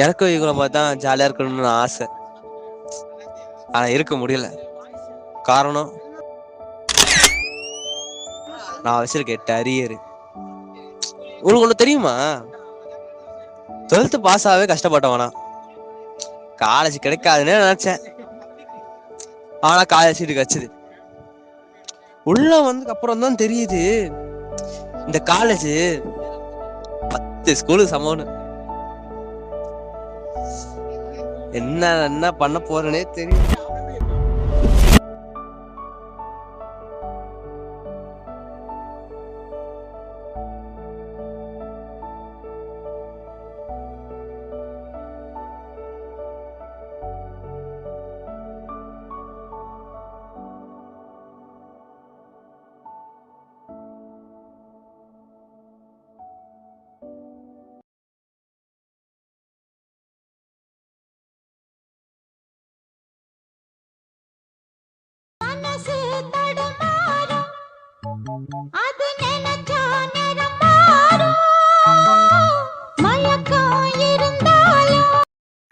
எனக்கும் இவங்கள மாதிரி தான் ஜாலியா இருக்கணும்னு ஆசை. ஆனா இருக்க முடியல. காரணம், நான் வச்சிருக்க 8 அரியர். உங்களுக்கு ஒண்ணு தெரியுமா? 12th பாஸ் ஆகவே கஷ்டப்பட்டவனா. காலேஜ் கிடைக்காதுன்னு நினைச்சேன். ஆனா காலேஜ் சீட்டு கிடைச்சது. உள்ள வந்ததுக்கு அப்புறம் தான் தெரியுது இந்த காலேஜ் 10 ஸ்கூலுக்கு சமம்னு. என்ன என்ன பண்ண போறேனே தெரியும்.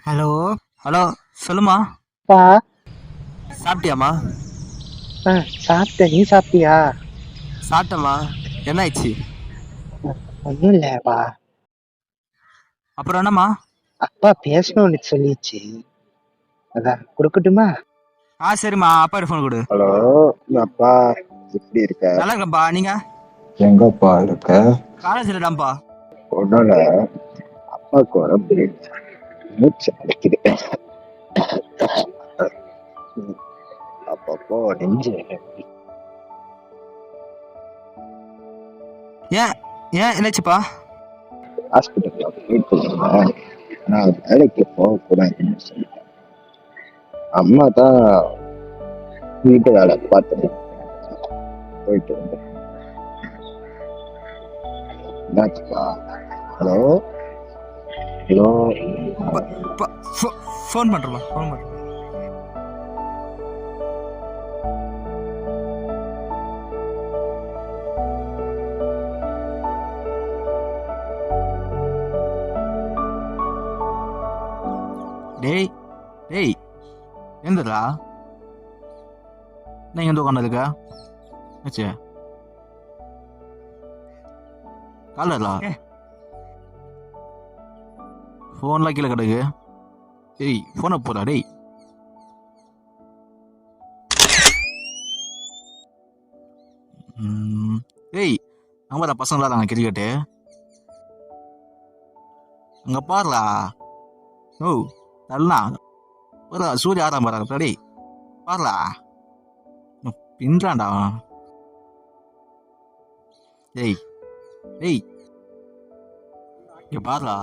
ஹலோ ஹலோ சொல்லுமா. பா சாப்பிட்டியாம்மா? சாப்பிட்டேன். நீ சாப்பிட்டியா? சாப்பிட்டம்மா. என்ன ஆயிடுச்சு? ஒன்றும் இல்லப்பா. அப்புறம் என்னம்மா? அப்பா பேசணும்னு சொல்லிச்சு, அதான் கொடுக்கட்டுமா? சரிம்மா, அப்பா ஃபோன் கொடு. ஹலோ அப்பா, எப்படி இருக்க? நல்லா இருக்கேன்ப்பா. நீங்க எங்கப்பா இருக்க? காலேஜ்ல தான்ப்பா. ஒன்னும் அப்பாவுக்கு உடம்பு மூச்சு அடைக்குது. அப்பப்போ நெஞ்சு. ஏன் ஏன் என்னாச்சுப்பா? ஹாஸ்பிட்டல்ல போயிட்டு இருந்தேன். நான் வேலைக்கு போகக்கூடாதுன்னு சொல்லிட்டேன். அம்மா தான் வீட்டு வேலை பார்த்துட்டு போயிட்டு வந்தேன். என்னாச்சுப்பா? ஹலோ ஹலோ ஃபோன் பண்றேம்மா, ஃபோன் பண்றேன். டேய் டேய் எந்தடா நீங்க எந்த உட்காந்துருக்க? ஆச்சு காலடா ஃபோன்லாம் கீழே கிடக்கு. டேய் ஃபோனை போடா. டேய் டேய் அங்கே பாரு பசங்க விளாட்றாங்க கிரிக்கெட்டு. அங்கே பாருடா. ஓ நல்லா ஒரு சூரிய ஆறாம் பாரு. டேய் பாருடா பின்றான்டா. டேய் டேய் இங்கே பாருடா.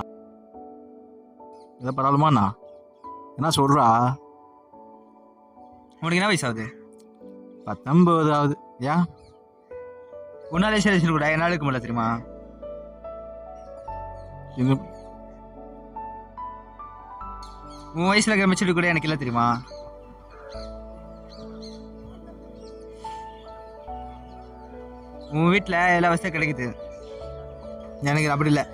எதை பரவாயில்லமாண்ணா என்ன சொல்கிறா? உனக்கு என்ன வயசு ஆகுது? 19 ஆகுது. ஏன் உன்னாலே சரி கூட என்னால் இருக்க முடியல தெரியுமா? உன் வயசுல இருக்கிற மெச்சூரிட்டி கூட எனக்கு இல்லை தெரியுமா? உன் வீட்டில் எல்லா வசதியும் கிடைக்குது, எனக்கு அப்படி இல்லை.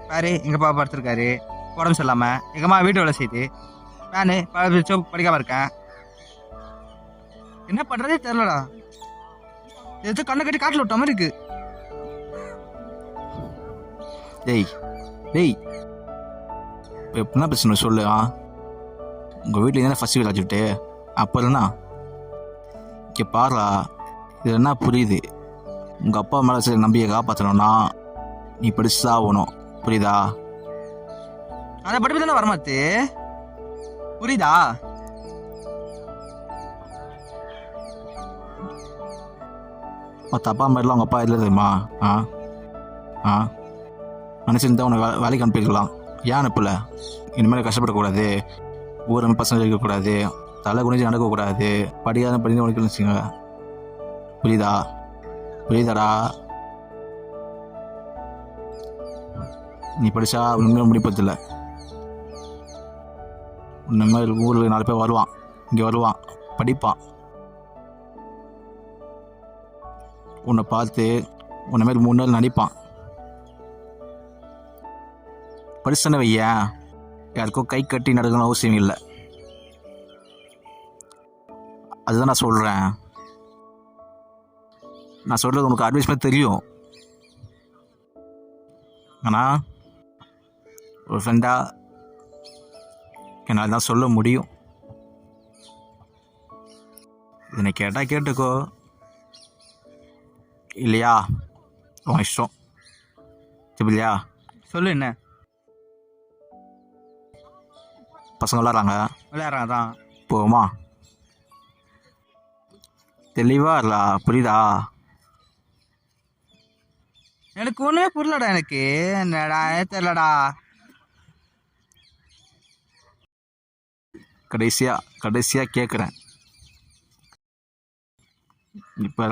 பாரு எங்கள் அப்பா படுத்திருக்காரு உடம்பு சரியில்லாமல், எங்கள் அம்மா வீட்டு வேலை செய்யுது, நான் படிக்காமல் இருக்கேன். என்ன பண்ணுறதே தெரிலடா. எது கண்ணை கட்டி காட்டில் விட்ட மாதிரி இருக்கு. டேய் டேய் இப்போ எப்படின்னா பிரச்சனை சொல்லு. உங்கள் வீட்டில் என்ன ஃபஸ்ட் வீல் ஆச்சுட்டு அப்போ இல்லைண்ணா இங்கே பாருடா. இது என்ன புரியுது? உங்கள் அப்பா மேலே சரி நம்பிக்கை காப்பாற்றணும்னா நீ படிச்சுதான் ஆகணும், புரியுதா? அதை படிப்பு தானே வரமாத்து, புரியுதா? மற்ற அப்பா மாதிரிலாம் உங்கள் அப்பா இல்லை தெரியுமா? நினச்சிருந்தா உன்னை வேலைக்கு அனுப்பிக்கலாம். ஏன் அனுப்பல? இனிமேல் கஷ்டப்படக்கூடாது, ஊரமே பசங்க இருக்கக்கூடாது, தலை குனிஞ்சு நடக்கக்கூடாது, படிக்காத படிக்க உனக்கு வச்சுங்க, புரியுதா? புரியுதாடா? நீ படித்தா ஒன்றுமே முடிப்பதில்லை. உன்ன மாதிரி ஊரில் 4 பேர் வருவான், இங்கே வருவான், படிப்பான், உன்னை பார்த்து உன்ன மாதிரி 3 நாள் நடிப்பான். படிச்சுதானே வையன், யாருக்கும் கை கட்டி நடக்கணும்னு அவசியம் இல்லை. அதுதான் நான் சொல்கிறேன். நான் சொல்கிறது உனக்கு அட்வைஸ் மாதிரி தெரியும். ஆனால் ஒரு ஃப்ரெண்டாக என்னால் தான் சொல்ல முடியும். என்னை கேட்டால் கேட்டுக்கோ, இல்லையா உன் இஷ்டம். இல்லையா சொல்லு என்ன பசங்க விளாட்றாங்க தான். போமா தெளிவாக இல்லா, புரியுதா? எனக்கு ஒன்றுமே புரியலடா. எனக்கு என்னடா தெரியலடா. கடைசியாக கேட்குறேன். இப்போ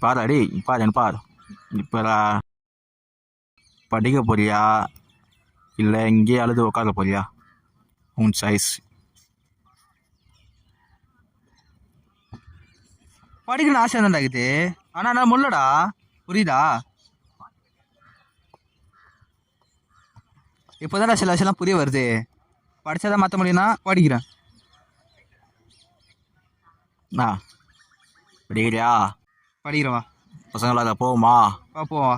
பாரு அடி, பாரு இப்போ படிக்க போறியா இல்லை இங்கேயே அழுது உட்கார போறியா? உன் சாய்ஸ். படிக்கணும் ஆசை தான்டா இருக்குது. ஆனால் நான் முல்லடா, புரியுதா? இப்போதான்டா சில விஷயம்லாம் புரிய வருது. படித்தாதான் மாற்ற முடியும்னா படிக்கிறேன். படிக்கிறியா? படிக்கிறவா பசங்களாக போவோமா? பார்ப்போம்.